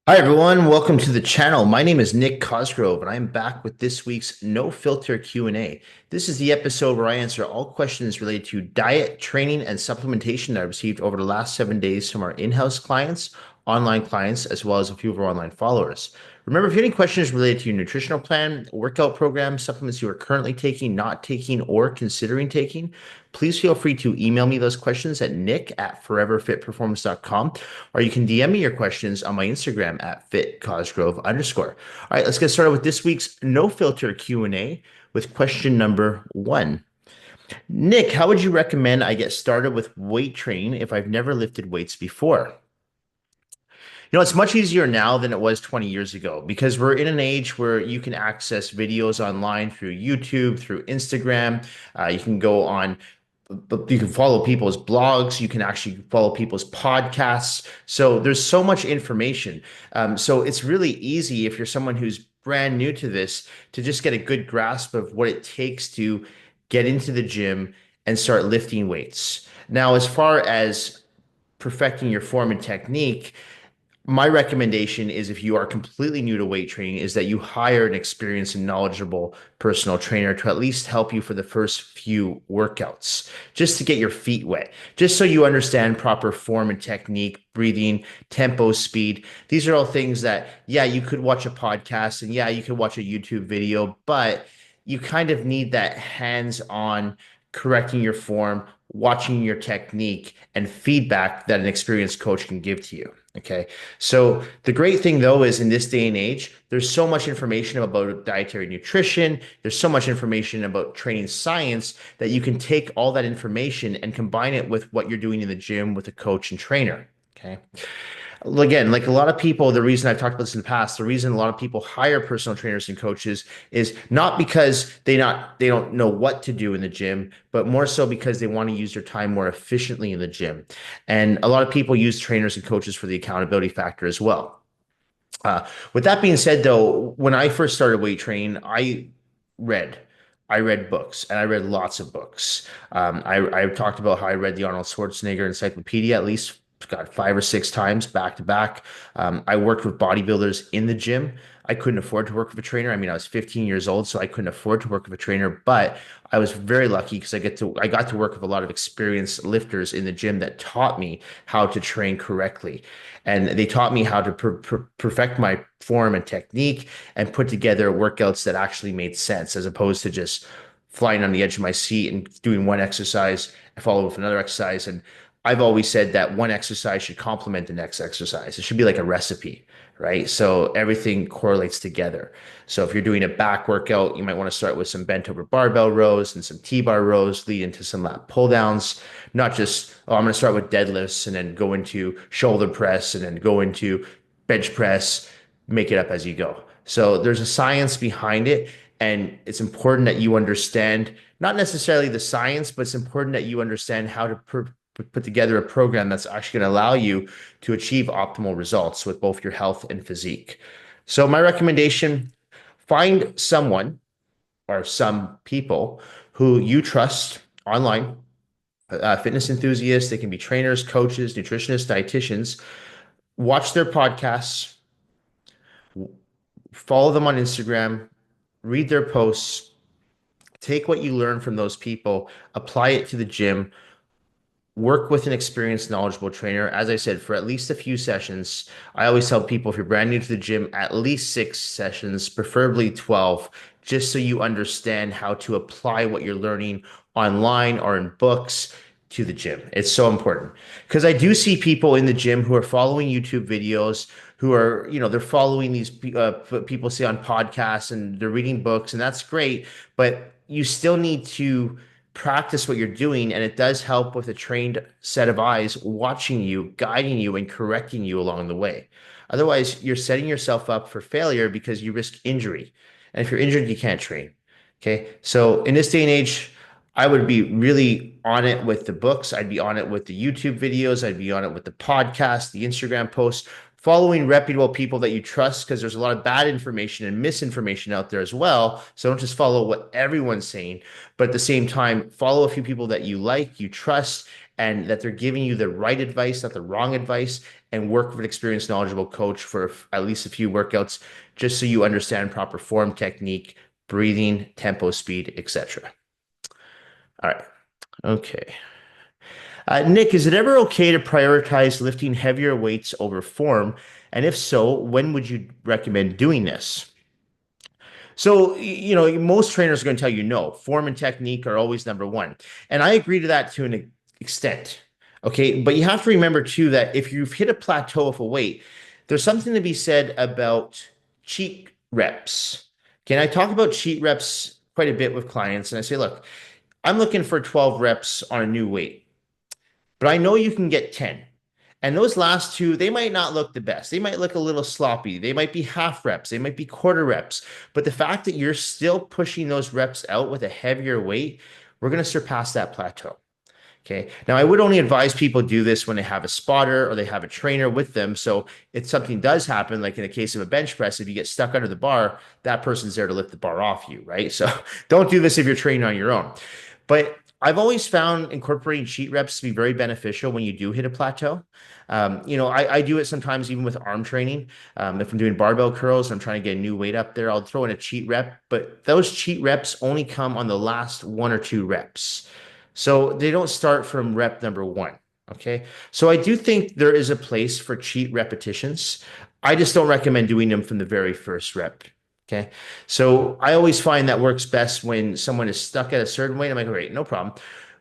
Hi everyone, welcome to the channel. My name is Nick Cosgrove and I'm back with this week's No Filter Q&A. This is the episode where I answer all questions related to diet, training, and supplementation that I received over the last 7 days from our in-house clients, online clients, as well as a few of our online followers. Remember, if you have any questions related to your nutritional plan, workout program, supplements you are currently taking, not taking, or considering taking, please feel free to email me those questions at nick@foreverfitperformance.com, or you can DM me your questions on my Instagram at fitcosgrove_. All right, let's get started with this week's no filter Q&A with question number one. Nick, how would you recommend I get started with weight training if I've never lifted weights before? It's much easier now than it was 20 years ago because we're in an age where you can access videos online through YouTube, through Instagram. You can go on, you can follow people's blogs. You can actually follow people's podcasts. So there's so much information. So it's really easy if you're someone who's brand new to this to just get a good grasp of what it takes to get into the gym and start lifting weights. Now, as far as perfecting your form and technique, my recommendation is if you are completely new to weight training is that you hire an experienced and knowledgeable personal trainer to at least help you for the first few workouts, just to get your feet wet, just so you understand proper form and technique, breathing, tempo, speed. These are all things that, yeah, you could watch a podcast and yeah, you could watch a YouTube video, but you kind of need that hands-on correcting your form, watching your technique, and feedback that an experienced coach can give to you. Okay. So the great thing though is in this day and age, there's so much information about dietary nutrition. There's so much information about training science that you can take all that information and combine it with what you're doing in the gym with a coach and trainer. Okay. Again, like a lot of people, the reason I've talked about this in the past, the reason a lot of people hire personal trainers and coaches is not because they don't know what to do in the gym, but more so because they want to use their time more efficiently in the gym. And a lot of people use trainers and coaches for the accountability factor as well. With that being said, though, when I first started weight training, read. I read books, and I read lots of books. I talked about how I read the Arnold Schwarzenegger Encyclopedia at least, got 5 or 6 times back to back. I worked with bodybuilders in the gym. I couldn't afford to work with a trainer. I mean, I was 15 years old, so I couldn't afford to work with a trainer, but I was very lucky because I got to work with a lot of experienced lifters in the gym that taught me how to train correctly. And they taught me how to perfect my form and technique and put together workouts that actually made sense as opposed to just flying on the edge of my seat and doing one exercise and follow with another exercise. And I've always said that one exercise should complement the next exercise. It should be like a recipe, right? So everything correlates together. So if you're doing a back workout, you might want to start with some bent over barbell rows and some T-bar rows, lead into some lat pull downs, not just, oh, I'm going to start with deadlifts and then go into shoulder press and then go into bench press, make it up as you go. So there's a science behind it. And it's important that you understand not necessarily the science, but it's important that you understand how to put together a program that's actually going to allow you to achieve optimal results with both your health and physique. So my recommendation, find someone or some people who you trust online, fitness enthusiasts. They can be trainers, coaches, nutritionists, dietitians. Watch their podcasts, follow them on Instagram, read their posts, take what you learn from those people, apply it to the gym, work with an experienced, knowledgeable trainer. As I said, for at least a few sessions. I always tell people if you're brand new to the gym, at least 6 sessions, preferably 12, just so you understand how to apply what you're learning online or in books to the gym. It's so important because I do see people in the gym who are following YouTube videos, who are, they're following these people say on podcasts and they're reading books, and that's great, but you still need to practice what you're doing, and it does help with a trained set of eyes watching you, guiding you, and correcting you along the way. Otherwise, you're setting yourself up for failure because you risk injury. And if you're injured, you can't train. Okay. So in this day and age, I would be really on it with the books. I'd be on it with the YouTube videos. I'd be on it with the podcast, the Instagram posts, following reputable people that you trust because there's a lot of bad information and misinformation out there as well. So don't just follow what everyone's saying, but at the same time, follow a few people that you like, you trust, and that they're giving you the right advice, not the wrong advice, and work with an experienced, knowledgeable coach for at least a few workouts, just so you understand proper form, technique, breathing, tempo, speed, etc. All right. Okay. Nick, is it ever okay to prioritize lifting heavier weights over form? And if so, when would you recommend doing this? So, most trainers are going to tell you no, form and technique are always number one. And I agree to that to an extent. Okay. But you have to remember too that if you've hit a plateau of a weight, there's something to be said about cheat reps. Can I talk about cheat reps quite a bit with clients? And I say, look, I'm looking for 12 reps on a new weight, but I know you can get 10. And those last two, they might not look the best. They might look a little sloppy. They might be half reps. They might be quarter reps. But the fact that you're still pushing those reps out with a heavier weight, we're going to surpass that plateau. Okay. Now, I would only advise people do this when they have a spotter or they have a trainer with them. So if something does happen, like in the case of a bench press, if you get stuck under the bar, that person's there to lift the bar off you, right? So don't do this if you're training on your own. But I've always found incorporating cheat reps to be very beneficial when you do hit a plateau. I do it sometimes even with arm training. If I'm doing barbell curls, I'm trying to get a new weight up there, I'll throw in a cheat rep, but those cheat reps only come on the last one or two reps. So they don't start from rep number one. Okay. So I do think there is a place for cheat repetitions. I just don't recommend doing them from the very first rep. Okay. So I always find that works best when someone is stuck at a certain weight. I'm like, all right, no problem.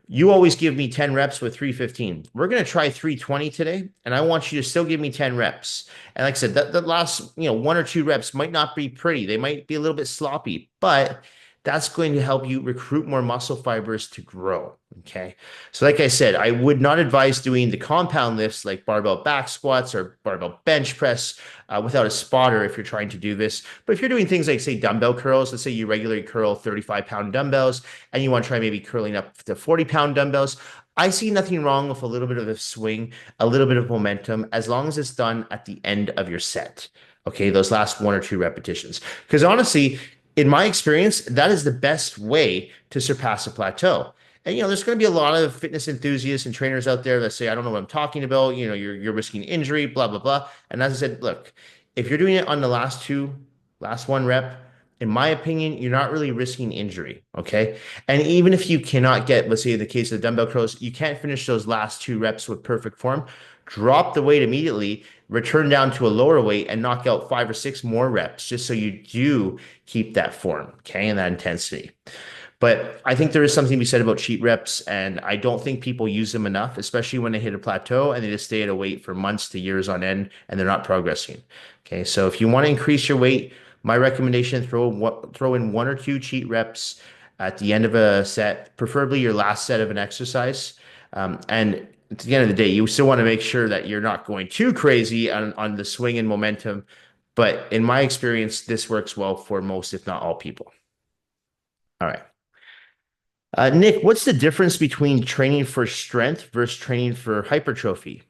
You always give me 10 reps with 315. We're going to try 320 today, and I want you to still give me 10 reps. And like I said, that last, one or two reps might not be pretty. They might be a little bit sloppy, but that's going to help you recruit more muscle fibers to grow. Okay. So, like I said, I would not advise doing the compound lifts like barbell back squats or barbell bench press without a spotter if you're trying to do this. But if you're doing things like, say, dumbbell curls, let's say you regularly curl 35-pound dumbbells and you want to try maybe curling up to 40-pound dumbbells, I see nothing wrong with a little bit of a swing, a little bit of momentum, as long as it's done at the end of your set. Okay, those last one or two repetitions. Because honestly, in my experience, that is the best way to surpass a plateau. And there's going to be a lot of fitness enthusiasts and trainers out there that say, I don't know what I'm talking about. You're risking injury, blah, blah, blah. And as I said, look, if you're doing it on the last one rep, in my opinion, you're not really risking injury. Okay. And even if you cannot get, let's say in the case of the dumbbell curls, you can't finish those last two reps with perfect form, drop the weight immediately, return down to a lower weight and knock out 5 or 6 more reps just so you do keep that form, okay, and that intensity. But I think there is something to be said about cheat reps, and I don't think people use them enough, especially when they hit a plateau and they just stay at a weight for months to years on end and they're not progressing. Okay, so if you want to increase your weight, my recommendation, throw in 1 or 2 cheat reps at the end of a set, preferably your last set of an exercise. And at the end of the day, you still want to make sure that you're not going too crazy on the swing and momentum. But in my experience, this works well for most, if not all people. All right. Nick, what's the difference between training for strength versus training for hypertrophy?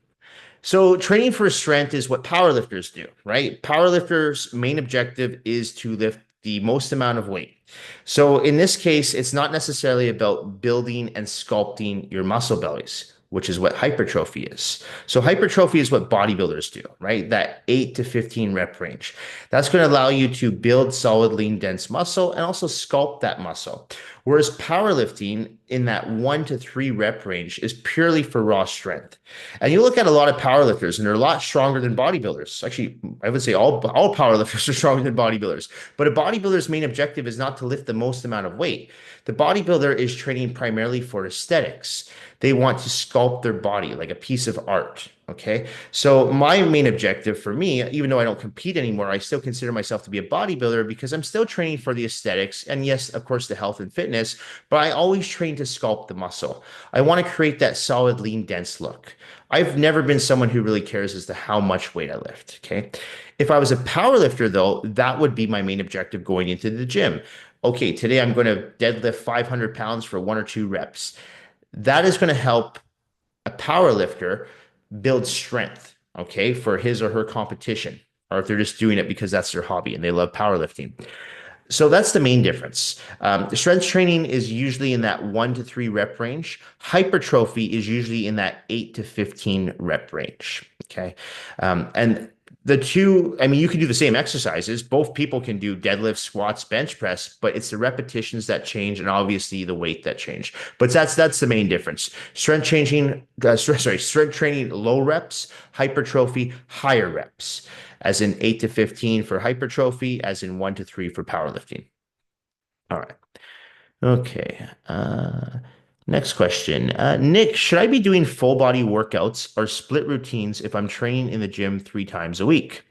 So training for strength is what powerlifters do, right? Powerlifters' main objective is to lift the most amount of weight. So in this case, it's not necessarily about building and sculpting your muscle bellies, which is what hypertrophy is. So hypertrophy is what bodybuilders do, right? That 8 to 15 rep range. That's going to allow you to build solid, lean, dense muscle and also sculpt that muscle. Whereas powerlifting in that 1 to 3 rep range is purely for raw strength. And you look at a lot of powerlifters and they're a lot stronger than bodybuilders. Actually, I would say all powerlifters are stronger than bodybuilders. But a bodybuilder's main objective is not to lift the most amount of weight. The bodybuilder is training primarily for aesthetics. They want to sculpt their body like a piece of art. Okay. So my main objective for me, even though I don't compete anymore, I still consider myself to be a bodybuilder because I'm still training for the aesthetics and yes, of course, the health and fitness, but I always train to sculpt the muscle. I want to create that solid, lean, dense look. I've never been someone who really cares as to how much weight I lift. Okay. If I was a power lifter though, that would be my main objective going into the gym. Okay, today I'm going to deadlift 500 pounds for 1 or 2 reps. That is going to help a power lifter build strength, okay, for his or her competition, or if they're just doing it because that's their hobby and they love powerlifting. So that's the main difference. Strength training is usually in that 1 to 3 rep range. Hypertrophy is usually in that 8 to 15 rep range. Okay. And the two, I mean, you can do the same exercises. Both people can do deadlift, squats, bench press, but it's the repetitions that change and obviously the weight that change. But that's the main difference. Strength training, low reps, hypertrophy, higher reps as in 8 to 15 for hypertrophy, as in 1 to 3 for powerlifting. All right. Okay. Next question. Nick, should I be doing full body workouts or split routines if I'm training in the gym 3 times a week?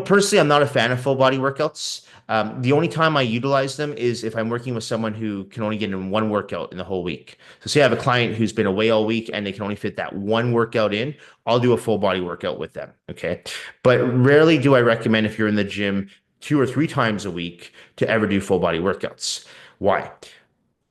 Personally, I'm not a fan of full body workouts. The only time I utilize them is if I'm working with someone who can only get in one workout in the whole week. So, say I have a client who's been away all week and they can only fit that one workout in, I'll do a full body workout with them. Okay. But rarely do I recommend if you're in the gym 2 or 3 times a week to ever do full body workouts. Why?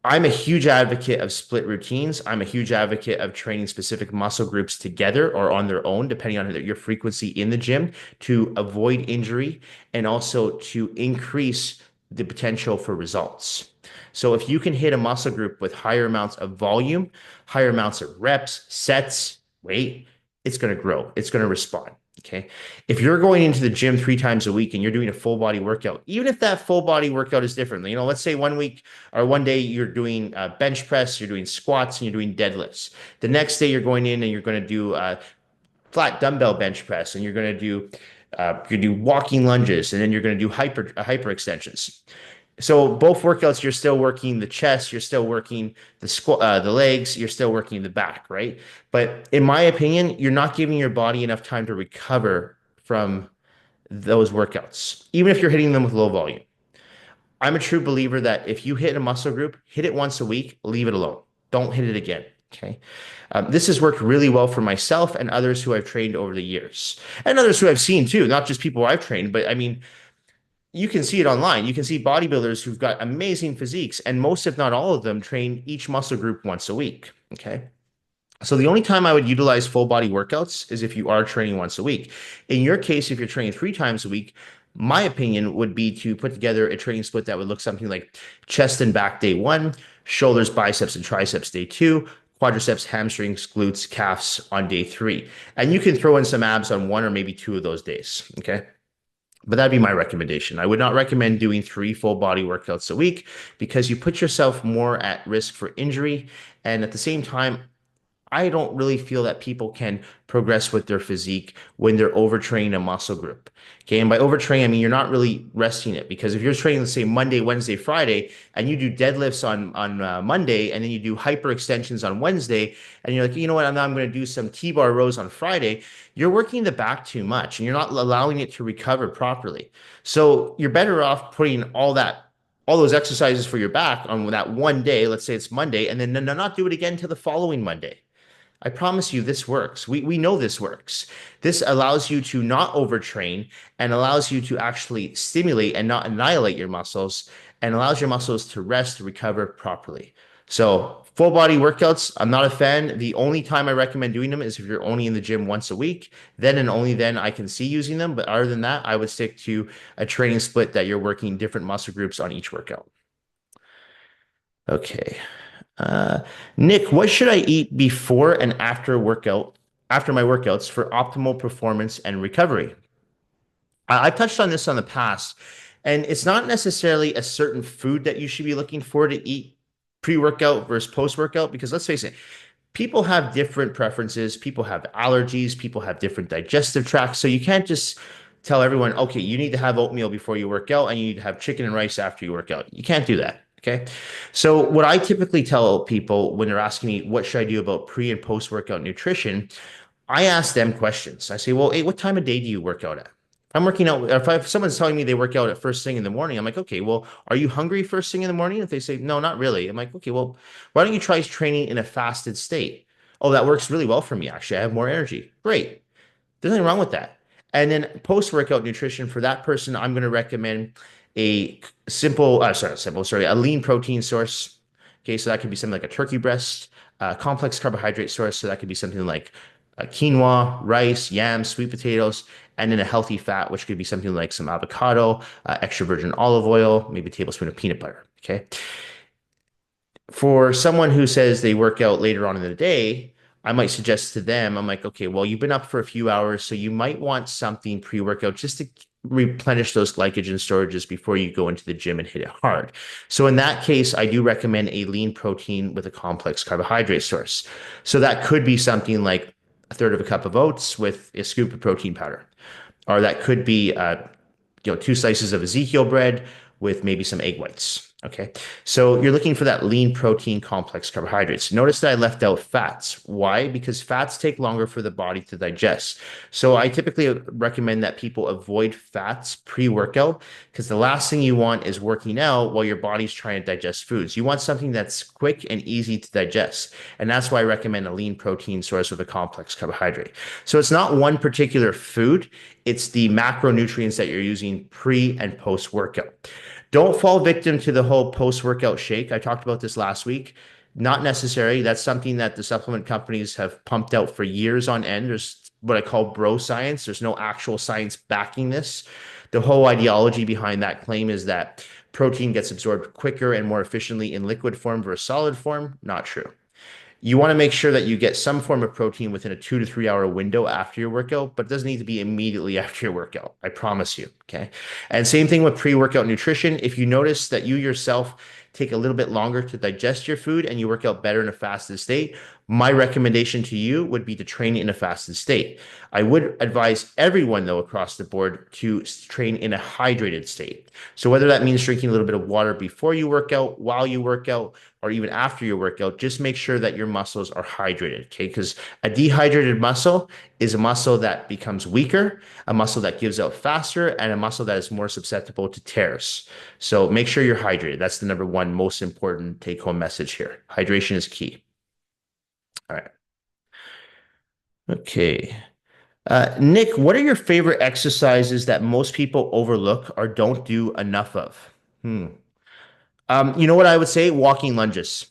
I'm a huge advocate of split routines. I'm a huge advocate of training specific muscle groups together or on their own, depending on your frequency in the gym, to avoid injury and also to increase the potential for results. So if you can hit a muscle group with higher amounts of volume, higher amounts of reps, sets, weight, it's going to grow. It's going to respond. Okay. If you're going into the gym 3 times a week and you're doing a full body workout, even if that full body workout is different, let's say one week or one day you're doing bench press, you're doing squats, and you're doing deadlifts. The next day you're going in and you're going to do flat dumbbell bench press, and you do walking lunges, and then you're going to do hyper extensions. So both workouts, you're still working the chest, you're still working the legs, you're still working the back, right? But in my opinion, you're not giving your body enough time to recover from those workouts, even if you're hitting them with low volume. I'm a true believer that if you hit a muscle group, hit it once a week, leave it alone. Don't hit it again. Okay. This has worked really well for myself and others who I've trained over the years, and others who I've seen too, not just people I've trained, but I mean, you can see it online. You can see bodybuilders who've got amazing physiques, and most, if not all of them, train each muscle group once a week. Okay. So the only time I would utilize full body workouts is if you are training once a week. In your case, if you're training 3 times a week, my opinion would be to put together a training split that would look something like chest and back day one, shoulders, biceps, and triceps day two, quadriceps, hamstrings, glutes, calves on day three. And you can throw in some abs on one or maybe two of those days. Okay. But that'd be my recommendation. I would not recommend doing 3 full body workouts a week because you put yourself more at risk for injury. And at the same time, I don't really feel that people can progress with their physique when they're overtraining a muscle group. Okay. And by overtraining, I mean you're not really resting it, because if you're training, let's say Monday, Wednesday, Friday, and you do deadlifts on Monday, and then you do hyper extensions on Wednesday, and you're like, you know what, I'm going to do some T-bar rows on Friday, you're working the back too much and you're not allowing it to recover properly. So you're better off putting all those exercises for your back on that one day, let's say it's Monday, and then not do it again till the following Monday. I promise you this works. We know this works. This allows you to not overtrain and allows you to actually stimulate and not annihilate your muscles, and allows your muscles to rest, to recover properly. So full body workouts, I'm not a fan. The only time I recommend doing them is if you're only in the gym once a week. Then and only then I can see using them. But other than that, I would stick to a training split that you're working different muscle groups on each workout. Okay. Uh, Nick, what should I eat before and after my workouts for optimal performance and recovery? I've touched on this on the past, and it's not necessarily a certain food that you should be looking for to eat pre-workout versus post-workout, because let's face it, people have different preferences, people have allergies, people have different digestive tracts. So you can't just tell everyone, okay, you need to have oatmeal before you work out and you need to have chicken and rice after you work out. You can't do that. Okay. So what I typically tell people when they're asking me, what should I do about pre and post workout nutrition? I ask them questions. I say, well, hey, what time of day do you work out at? I'm working out. If someone's telling me they work out at first thing in the morning, I'm like, okay, well, are you hungry first thing in the morning? If they say, no, not really, I'm like, okay, well, why don't you try training in a fasted state? Oh, that works really well for me, actually. I have more energy. Great. There's nothing wrong with that. And then post-workout nutrition for that person, I'm going to recommend a a lean protein source. Okay, so that could be something like a turkey breast, complex carbohydrate source. So that could be something like quinoa, rice, yams, sweet potatoes, and then a healthy fat, which could be something like some avocado, extra virgin olive oil, maybe a tablespoon of peanut butter. Okay. For someone who says they work out later on in the day, I might suggest to them, I'm like, okay, well, you've been up for a few hours, so you might want something pre-workout just to replenish those glycogen storages before you go into the gym and hit it hard. So in that case, I do recommend a lean protein with a complex carbohydrate source. So that could be something like a third of a cup of oats with a scoop of protein powder, or that could be two slices of Ezekiel bread with maybe some egg whites. Okay. So you're looking for that lean protein complex carbohydrates. Notice that I left out fats. Why? Because fats take longer for the body to digest. So I typically recommend that people avoid fats pre-workout because the last thing you want is working out while your body's trying to digest foods. You want something that's quick and easy to digest. And that's why I recommend a lean protein source with a complex carbohydrate. So it's not one particular food, it's the macronutrients that you're using pre and post workout. Don't fall victim to the whole post-workout shake. I talked about this last week. Not necessary. That's something that the supplement companies have pumped out for years on end. There's what I call bro science. There's no actual science backing this. The whole ideology behind that claim is that protein gets absorbed quicker and more efficiently in liquid form versus solid form. Not true. You want to make sure that you get some form of protein within a 2 to 3 hour window after your workout, but it doesn't need to be immediately after your workout. I promise you. Okay. And same thing with pre-workout nutrition. If you notice that you yourself take a little bit longer to digest your food and you work out better in a fasted state, my recommendation to you would be to train in a fasted state. I would advise everyone, though, across the board to train in a hydrated state. So whether that means drinking a little bit of water before you work out, while you work out, or even after your workout, just make sure that your muscles are hydrated, okay? Because a dehydrated muscle is a muscle that becomes weaker, a muscle that gives out faster, and a muscle that is more susceptible to tears. So make sure you're hydrated. That's the number one most important take-home message here. Hydration is key. All right. Okay. Nick, what are your favorite exercises that most people overlook or don't do enough of? Hmm. You know what I would say? Walking lunges,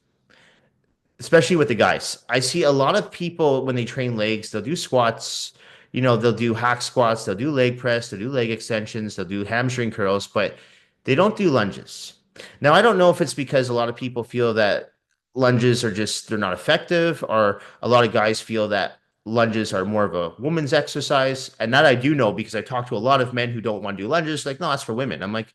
especially with the guys. I see a lot of people when they train legs, they'll do squats, they'll do hack squats, they'll do leg press, they'll do leg extensions, they'll do hamstring curls, but they don't do lunges. Now, I don't know if it's because a lot of people feel that lunges are just, they're not effective, or a lot of guys feel that lunges are more of a woman's exercise. And that I do know because I talk to a lot of men who don't want to do lunges, like, no, that's for women. I'm like,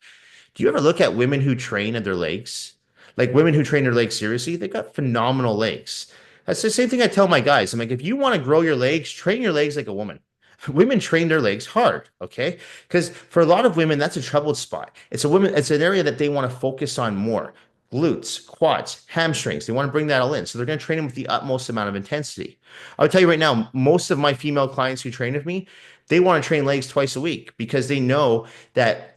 do you ever look at women who train at their legs? Like women who train their legs seriously, they got phenomenal legs. That's the same thing I tell my guys. I'm like, if you want to grow your legs, train your legs like a woman. Women train their legs hard, okay? Because for a lot of women, that's a troubled spot. It's an area that they want to focus on more. Glutes, quads, hamstrings. They want to bring that all in. So they're going to train them with the utmost amount of intensity. I'll tell you right now, most of my female clients who train with me, they want to train legs twice a week because they know that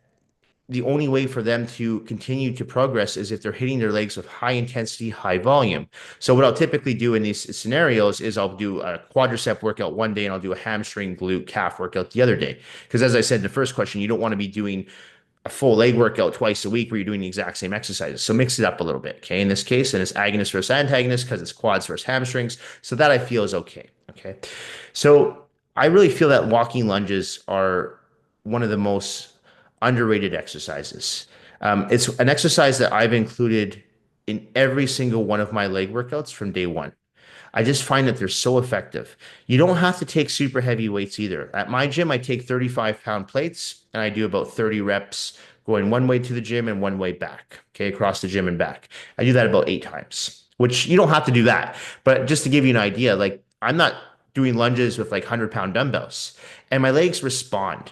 the only way for them to continue to progress is if they're hitting their legs with high intensity, high volume. So what I'll typically do in these scenarios is I'll do a quadricep workout one day and I'll do a hamstring, glute, calf workout the other day. Because as I said in the first question, you don't want to be doing a full leg workout twice a week where you're doing the exact same exercises. So mix it up a little bit. Okay. In this case, and it's agonist versus antagonist because it's quads versus hamstrings. So that I feel is okay. Okay. So I really feel that walking lunges are one of the most underrated exercises. It's an exercise that I've included in every single one of my leg workouts from day one. I just find that they're so effective. You don't have to take super heavy weights either. At my gym, I take 35-pound plates and I do about 30 reps going one way to the gym and one way back, okay, across the gym and back. I do that about 8 times, which you don't have to do that. But just to give you an idea, like I'm not doing lunges with like 100-pound dumbbells and my legs respond.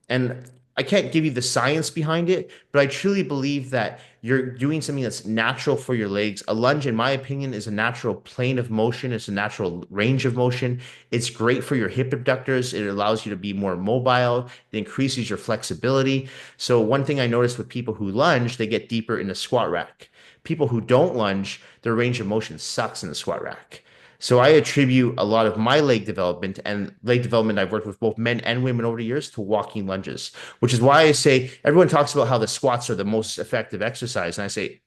And I can't give you the science behind it, but I truly believe that you're doing something that's natural for your legs. A lunge, in my opinion, is a natural plane of motion. It's a natural range of motion. It's great for your hip abductors. It allows you to be more mobile. It increases your flexibility. So one thing I noticed with people who lunge, they get deeper in the squat rack. People who don't lunge, their range of motion sucks in the squat rack. So I attribute a lot of my leg development and leg development I've worked with both men and women over the years to walking lunges, which is why I say everyone talks about how the squats are the most effective exercise. And I say,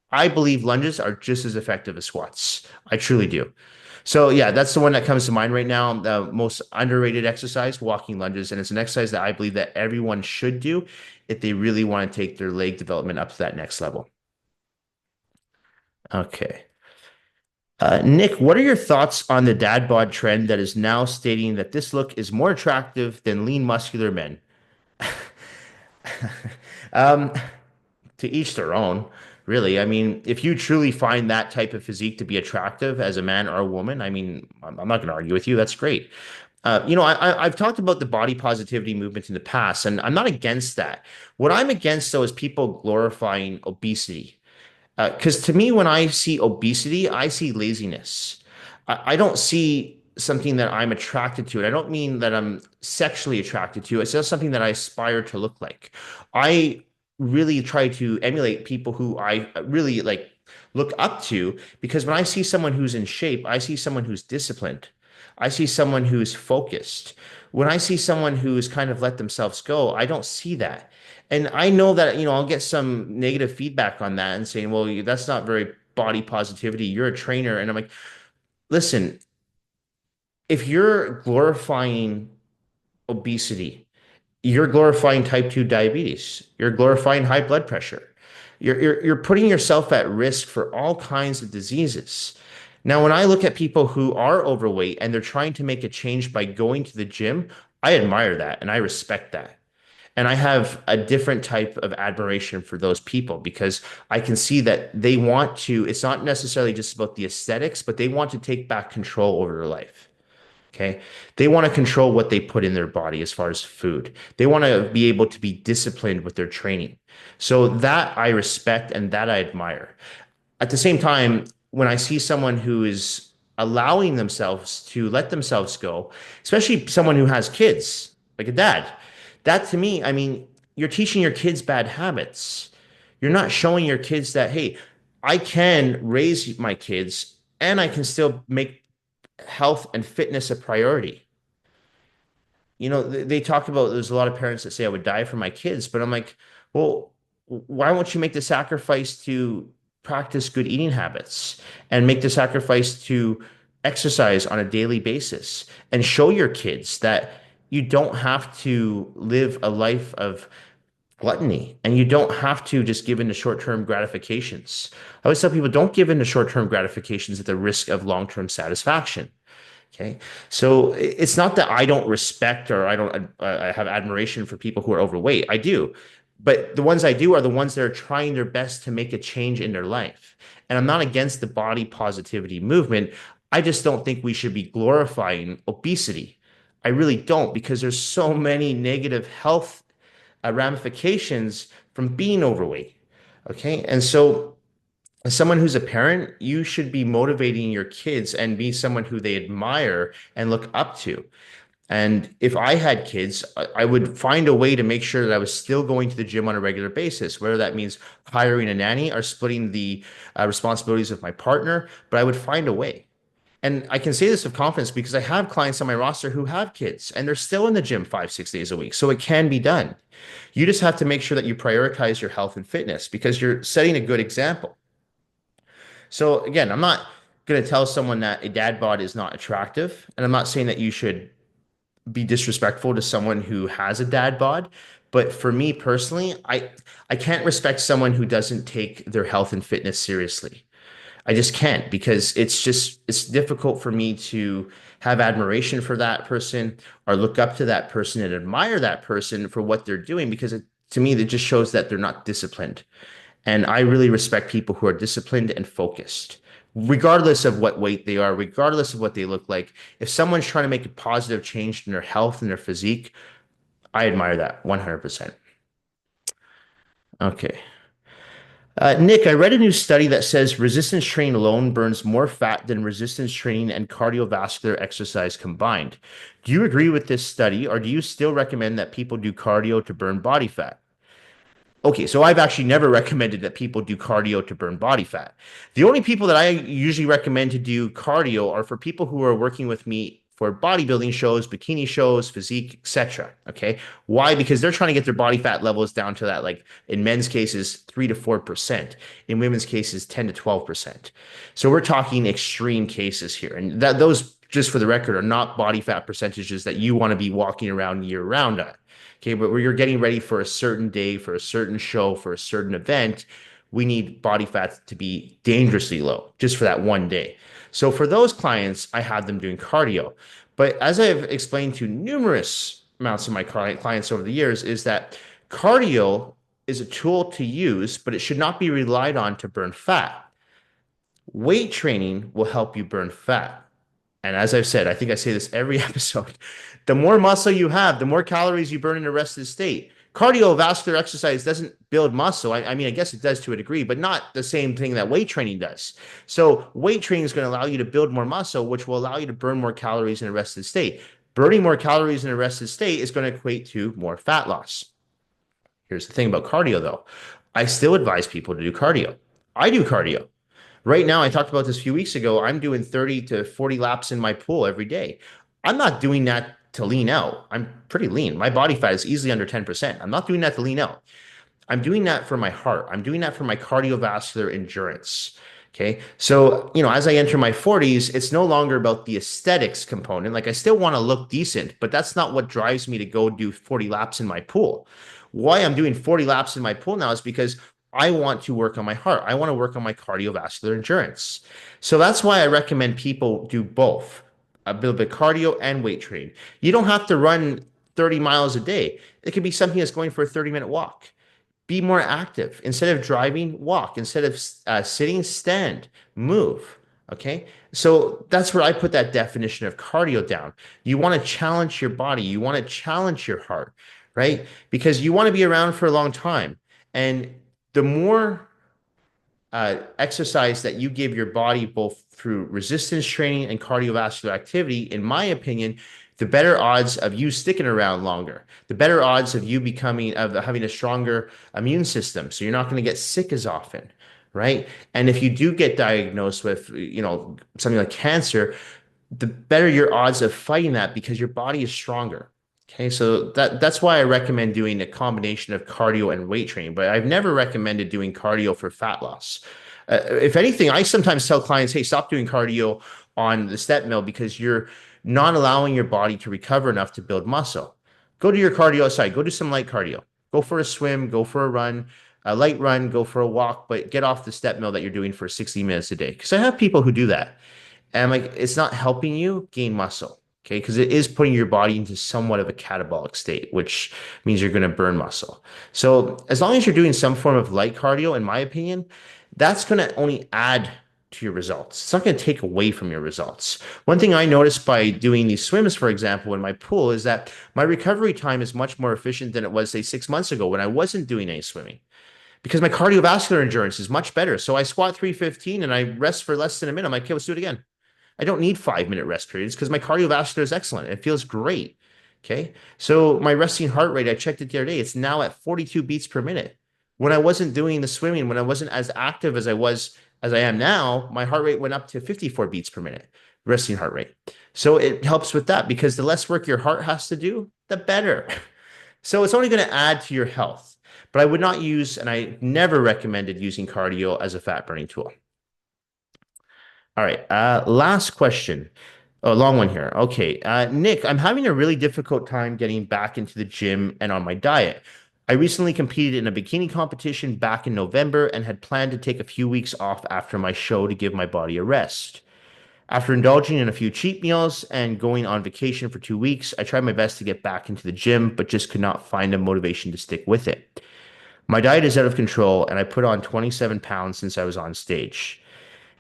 I believe lunges are just as effective as squats. I truly do. So yeah, that's the one that comes to mind right now. The most underrated exercise, walking lunges, and it's an exercise that I believe that everyone should do if they really want to take their leg development up to that next level. Okay. Nick, what are your thoughts on the dad bod trend that is now stating that this look is more attractive than lean, muscular men? Um, to each their own, really. I mean, if you truly find that type of physique to be attractive as a man or a woman, I mean, I'm not going to argue with you. That's great. I've talked about the body positivity movement in the past, and I'm not against that. What I'm against, though, is people glorifying obesity. Because to me, when I see obesity, I see laziness. I don't see something that I'm attracted to. And I don't mean that I'm sexually attracted to. It's just something that I aspire to look like. I really try to emulate people who I really like look up to because when I see someone who's in shape, I see someone who's disciplined. I see someone who's focused. When I see someone who's kind of let themselves go, I don't see that. And I know that, I'll get some negative feedback on that and saying, well, that's not very body positivity. You're a trainer. And I'm like, listen, if you're glorifying obesity, you're glorifying type 2 diabetes, you're glorifying high blood pressure. You're putting yourself at risk for all kinds of diseases. Now, when I look at people who are overweight and they're trying to make a change by going to the gym, I admire that and I respect that. And I have a different type of admiration for those people because I can see that they want to, it's not necessarily just about the aesthetics, but they want to take back control over their life. Okay. They want to control what they put in their body as far as food. They want to be able to be disciplined with their training. So that I respect and that I admire. At the same time, when I see someone who is allowing themselves to let themselves go, especially someone who has kids, like a dad, that to me, I mean, you're teaching your kids bad habits. You're not showing your kids that, hey, I can raise my kids and I can still make health and fitness a priority. They talk about there's a lot of parents that say I would die for my kids, but I'm like, well, why won't you make the sacrifice to practice good eating habits and make the sacrifice to exercise on a daily basis and show your kids that you don't have to live a life of gluttony and you don't have to just give in to short-term gratifications. I always tell people don't give in to short-term gratifications at the risk of long-term satisfaction. Okay. So it's not that I don't respect or I have admiration for people who are overweight. I do. But the ones I do are the ones that are trying their best to make a change in their life. And I'm not against the body positivity movement. I just don't think we should be glorifying obesity. I really don't because there's so many negative health ramifications from being overweight. Okay. And so as someone who's a parent, you should be motivating your kids and be someone who they admire and look up to. And if I had kids, I would find a way to make sure that I was still going to the gym on a regular basis, whether that means hiring a nanny or splitting the responsibilities of my partner, but I would find a way. And I can say this with confidence because I have clients on my roster who have kids and they're still in the gym 5, 6 days a week. So it can be done. You just have to make sure that you prioritize your health and fitness because you're setting a good example. So again, I'm not going to tell someone that a dad bod is not attractive, and I'm not saying that you should be disrespectful to someone who has a dad bod. But for me personally, I can't respect someone who doesn't take their health and fitness seriously. I just can't because it's difficult for me to have admiration for that person or look up to that person and admire that person for what they're doing because to me, that just shows that they're not disciplined. And I really respect people who are disciplined and focused, regardless of what weight they are, regardless of what they look like. If someone's trying to make a positive change in their health and their physique, I admire that 100%. Okay. Nick, I read a new study that says resistance training alone burns more fat than resistance training and cardiovascular exercise combined. Do you agree with this study, or do you still recommend that people do cardio to burn body fat? Okay, so I've actually never recommended that people do cardio to burn body fat. The only people that I usually recommend to do cardio are for people who are working with me for bodybuilding shows, bikini shows, physique, etc. Okay. Why? Because they're trying to get their body fat levels down to that, like in men's cases, 3 to 4%, in women's cases, 10 to 12%. So we're talking extreme cases here. And that those, just for the record, are not body fat percentages that you want to be walking around year round at. Okay, but where you're getting ready for a certain day, for a certain show, for a certain event, we need body fat to be dangerously low just for that one day. So for those clients, I have them doing cardio. But as I've explained to numerous amounts of my clients over the years, is that cardio is a tool to use, but it should not be relied on to burn fat. Weight training will help you burn fat. And as I've said, I think I say this every episode, the more muscle you have, the more calories you burn in a rested state. Cardiovascular exercise doesn't build muscle. I mean, I guess it does to a degree, but not the same thing that weight training does. So weight training is going to allow you to build more muscle, which will allow you to burn more calories in a rested state. Burning more calories in a rested state is going to equate to more fat loss. Here's the thing about cardio, though. I still advise people to do cardio. I do cardio. Right now, I talked about this a few weeks ago. I'm doing 30 to 40 laps in my pool every day. I'm not doing that to lean out. I'm pretty lean. My body fat is easily under 10%. I'm not doing that to lean out. I'm doing that for my heart. I'm doing that for my cardiovascular endurance. Okay. So, as I enter my 40s, it's no longer about the aesthetics component. Like I still want to look decent, but that's not what drives me to go do 40 laps in my pool. Why I'm doing 40 laps in my pool now is because I want to work on my heart. I want to work on my cardiovascular endurance. So that's why I recommend people do both a little bit of cardio and weight training. You don't have to run 30 miles a day. It could be something that's going for a 30-minute walk. Be more active. Instead of driving, walk. Instead of sitting, stand, move. Okay. So that's where I put that definition of cardio down. You want to challenge your body. You want to challenge your heart, right? Because you want to be around for a long time. And the more exercise that you give your body, both through resistance training and cardiovascular activity, in my opinion, the better odds of you sticking around longer, the better odds of you having a stronger immune system. So you're not going to get sick as often, right? And if you do get diagnosed with, something like cancer, the better your odds of fighting that because your body is stronger. Okay, so that's why I recommend doing a combination of cardio and weight training, but I've never recommended doing cardio for fat loss. If anything, I sometimes tell clients, hey, stop doing cardio on the step mill because you're not allowing your body to recover enough to build muscle. Go do your cardio outside, go do some light cardio, go for a swim, go for a run, a light run, go for a walk, but get off the step mill that you're doing for 60 minutes a day. Because I have people who do that. And I'm like, it's not helping you gain muscle. Okay, because it is putting your body into somewhat of a catabolic state, which means you're going to burn muscle. So as long as you're doing some form of light cardio, in my opinion, that's going to only add to your results. It's not going to take away from your results. One thing I noticed by doing these swims, for example, in my pool is that my recovery time is much more efficient than it was, say, 6 months ago when I wasn't doing any swimming because my cardiovascular endurance is much better. So I squat 315 and I rest for less than a minute. I'm like, okay, let's do it again. I don't need 5-minute rest periods because my cardiovascular is excellent. It feels great. Okay. So my resting heart rate, I checked it the other day. It's now at 42 beats per minute. When I wasn't doing the swimming, when I wasn't as active as I am now, my heart rate went up to 54 beats per minute, resting heart rate. So it helps with that because the less work your heart has to do, the better. So it's only going to add to your health. But I would not use, and I never recommended using cardio as a fat burning tool. All right. Last question. Oh, long one here. Okay. Nick, I'm having a really difficult time getting back into the gym and on my diet. I recently competed in a bikini competition back in November and had planned to take a few weeks off after my show to give my body a rest. After indulging in a few cheat meals and going on vacation for 2 weeks, I tried my best to get back into the gym, but just could not find a motivation to stick with it. My diet is out of control, and I put on 27 pounds since I was on stage.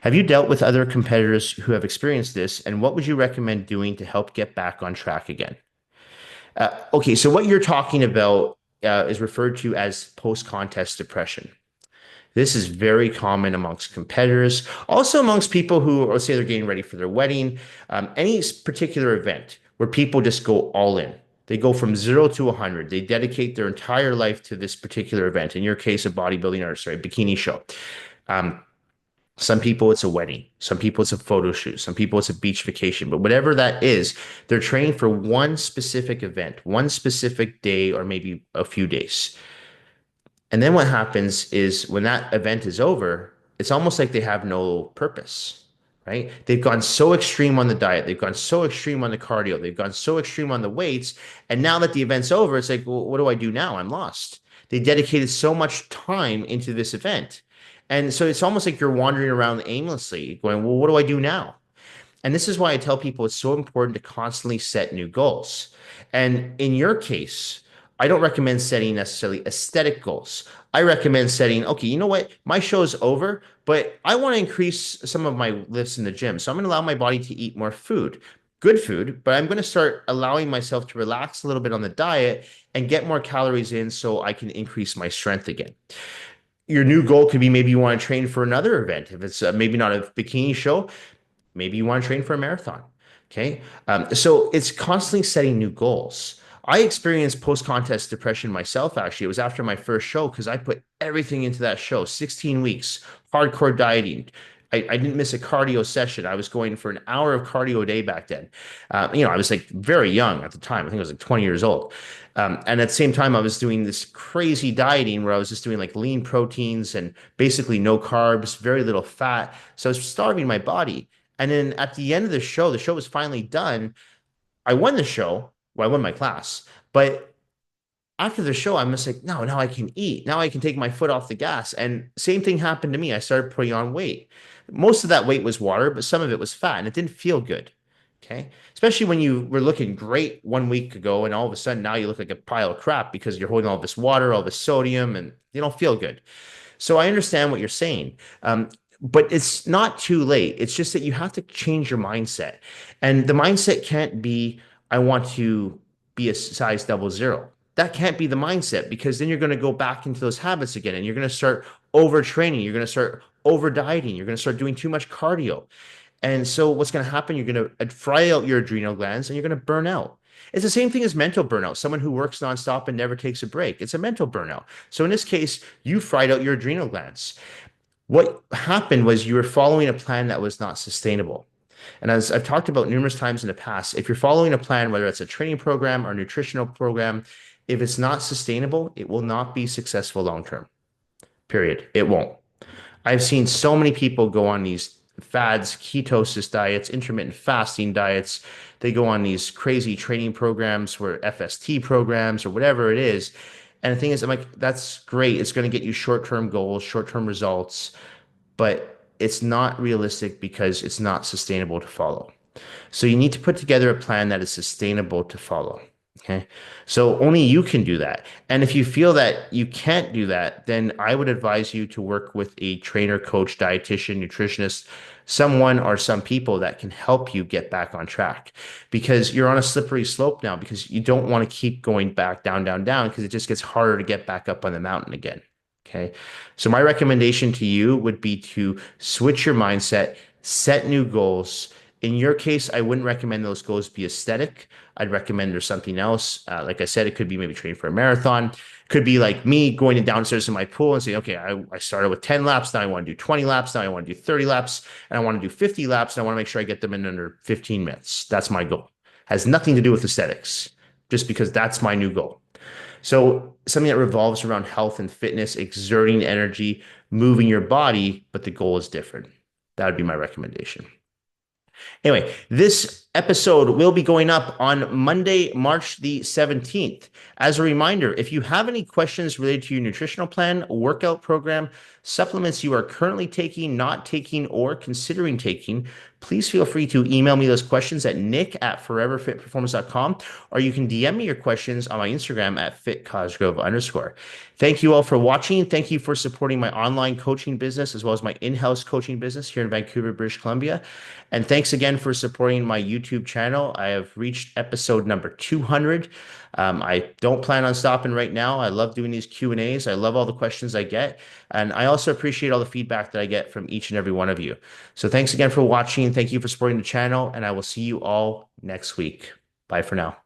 Have you dealt with other competitors who have experienced this, and what would you recommend doing to help get back on track again? Okay, so what you're talking about is referred to as post-contest depression. This is very common amongst competitors, also amongst people who, let's say, they're getting ready for their wedding, any particular event where people just go all in. They go from 0 to 100. They dedicate their entire life to this particular event. In your case, a bodybuilding or sorry, bikini show. Um, Some people it's a wedding. Some people it's a photo shoot. Some people it's a beach vacation. But whatever that is, they're training for one specific event, one specific day, or maybe a few days. And then what happens is when that event is over, it's almost like they have no purpose, right? They've gone so extreme on the diet, they've gone so extreme on the cardio, they've gone so extreme on the weights. And now that the event's over, it's like, well, what do I do now? I'm lost. They dedicated so much time into this event. And so it's almost like you're wandering around aimlessly, going, well, what do I do now? And this is why I tell people it's so important to constantly set new goals. And in your case, I don't recommend setting necessarily aesthetic goals. I recommend setting, okay, you know what? My show's over, but I want to increase some of my lifts in the gym. So I'm going to allow my body to eat more food, good food, but I'm going to start allowing myself to relax a little bit on the diet and get more calories in so I can increase my strength again. Your new goal could be maybe you want to train for another event. If it's maybe not a bikini show, maybe you want to train for a marathon. Okay. So it's constantly setting new goals. I experienced post contest depression myself, actually. It was after my first show because I put everything into that show 16 weeks, hardcore dieting. I didn't miss a cardio session. I was going for an hour of cardio a day back then. I was like very young at the time. I think I was like 20 years old. And at the same time, I was doing this crazy dieting where I was just doing like lean proteins and basically no carbs, very little fat. So I was starving my body. And then at the end of the show was finally done. I won the show. Well, I won my class. But after the show, I'm just like, no, now I can eat. Now I can take my foot off the gas. And same thing happened to me. I started putting on weight. Most of that weight was water, but some of it was fat, and it didn't feel good. Okay. Especially when you were looking great 1 week ago, and all of a sudden now you look like a pile of crap because you're holding all this water, all this sodium, and you don't feel good. So I understand what you're saying. But it's not too late. It's just that you have to change your mindset. And the mindset can't be, I want to be a size 00. That can't be the mindset because then you're going to go back into those habits again and you're going to start overtraining. You're going to start over dieting. You're going to start doing too much cardio. And so what's going to happen? You're going to fry out your adrenal glands and you're going to burn out. It's the same thing as mental burnout. Someone who works nonstop and never takes a break. It's a mental burnout. So in this case, you fried out your adrenal glands. What happened was you were following a plan that was not sustainable. And as I've talked about numerous times in the past, if you're following a plan, whether it's a training program or a nutritional program, if it's not sustainable, it will not be successful long term. Period. It won't. I've seen so many people go on these fads, ketosis diets, intermittent fasting diets. They go on these crazy training programs where FST programs or whatever it is. And the thing is, I'm like, that's great. It's going to get you short-term goals, short-term results, but it's not realistic because it's not sustainable to follow. So you need to put together a plan that is sustainable to follow. Okay. So only you can do that. And if you feel that you can't do that, then I would advise you to work with a trainer, coach, dietitian, nutritionist, someone or some people that can help you get back on track because you're on a slippery slope now because you don't want to keep going back down, down, down because it just gets harder to get back up on the mountain again. Okay. So my recommendation to you would be to switch your mindset, set new goals. In your case, I wouldn't recommend those goals be aesthetic. I'd recommend there's something else. Like I said, it could be maybe training for a marathon. Could be like me going downstairs in my pool and saying, okay, I started with 10 laps. Now I want to do 20 laps. Now I want to do 30 laps. And I want to do 50 laps. And I want to make sure I get them in under 15 minutes. That's my goal. Has nothing to do with aesthetics, just because that's my new goal. So something that revolves around health and fitness, exerting energy, moving your body, but the goal is different. That would be my recommendation. Anyway, this episode will be going up on Monday, March the 17th. As a reminder, if you have any questions related to your nutritional plan, workout program, supplements you are currently taking, not taking, or considering taking, please feel free to email me those questions at nick@foreverfitperformance.com, or you can DM me your questions on my Instagram at @fitcosgrove_. Thank you all for watching. Thank you for supporting my online coaching business as well as my in-house coaching business here in Vancouver, British Columbia. And thanks again for supporting my YouTube channel. I have reached episode number 200. I don't plan on stopping right now. I love doing these Q&As. I love all the questions I get. And I also appreciate all the feedback that I get from each and every one of you. So thanks again for watching. Thank you for supporting the channel, and I will see you all next week. Bye for now.